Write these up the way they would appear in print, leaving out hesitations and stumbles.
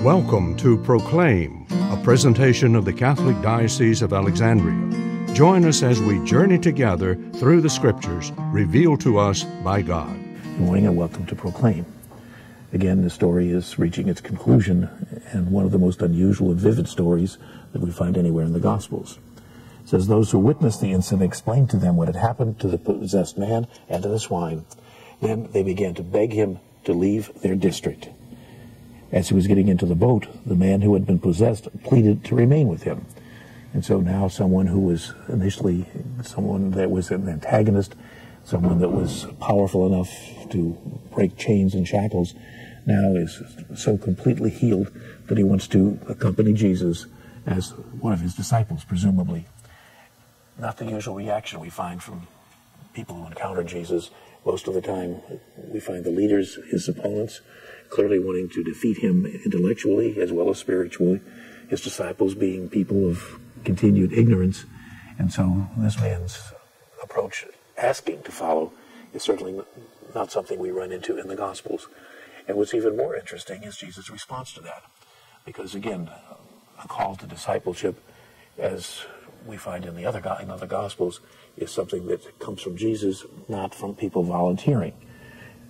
Welcome to Proclaim, a presentation of the Catholic Diocese of Alexandria. Join us as we journey together through the Scriptures revealed to us by God. Good morning and welcome to Proclaim. Again, the story is reaching its conclusion, and one of the most unusual and vivid stories that we find anywhere in the Gospels. It says, those who witnessed the incident explained to them what had happened to the possessed man and to the swine. Then they began to beg him to leave their district. As he was getting into the boat, the man who had been possessed pleaded to remain with him. And so now someone who was initially someone that was an antagonist, someone that was powerful enough to break chains and shackles, now is so completely healed that he wants to accompany Jesus as one of his disciples, presumably. Not the usual reaction we find from people who encounter Jesus. Most of the time, we find the leaders, his opponents, clearly wanting to defeat him intellectually as well as spiritually, his disciples being people of continued ignorance. And so this man's approach, asking to follow, is certainly not something we run into in the Gospels. And what's even more interesting is Jesus' response to that. Because again, a call to discipleship, as we find in the other Gospels, is something that comes from Jesus, not from people volunteering.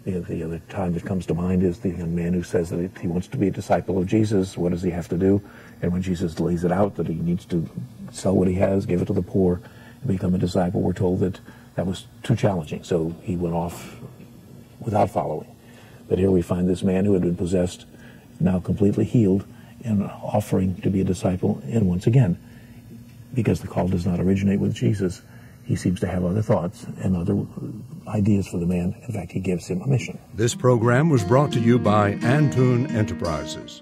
The other time that comes to mind is the young man who says that he wants to be a disciple of Jesus. What does he have to do? And when Jesus lays it out that he needs to sell what he has, give it to the poor, and become a disciple, we're told that that was too challenging. So he went off without following. But here we find this man who had been possessed, now completely healed, and offering to be a disciple. And once again, because the call does not originate with Jesus, he seems to have other thoughts and other ideas for the man. In fact, he gives him a mission. This program was brought to you by Antoon Enterprises.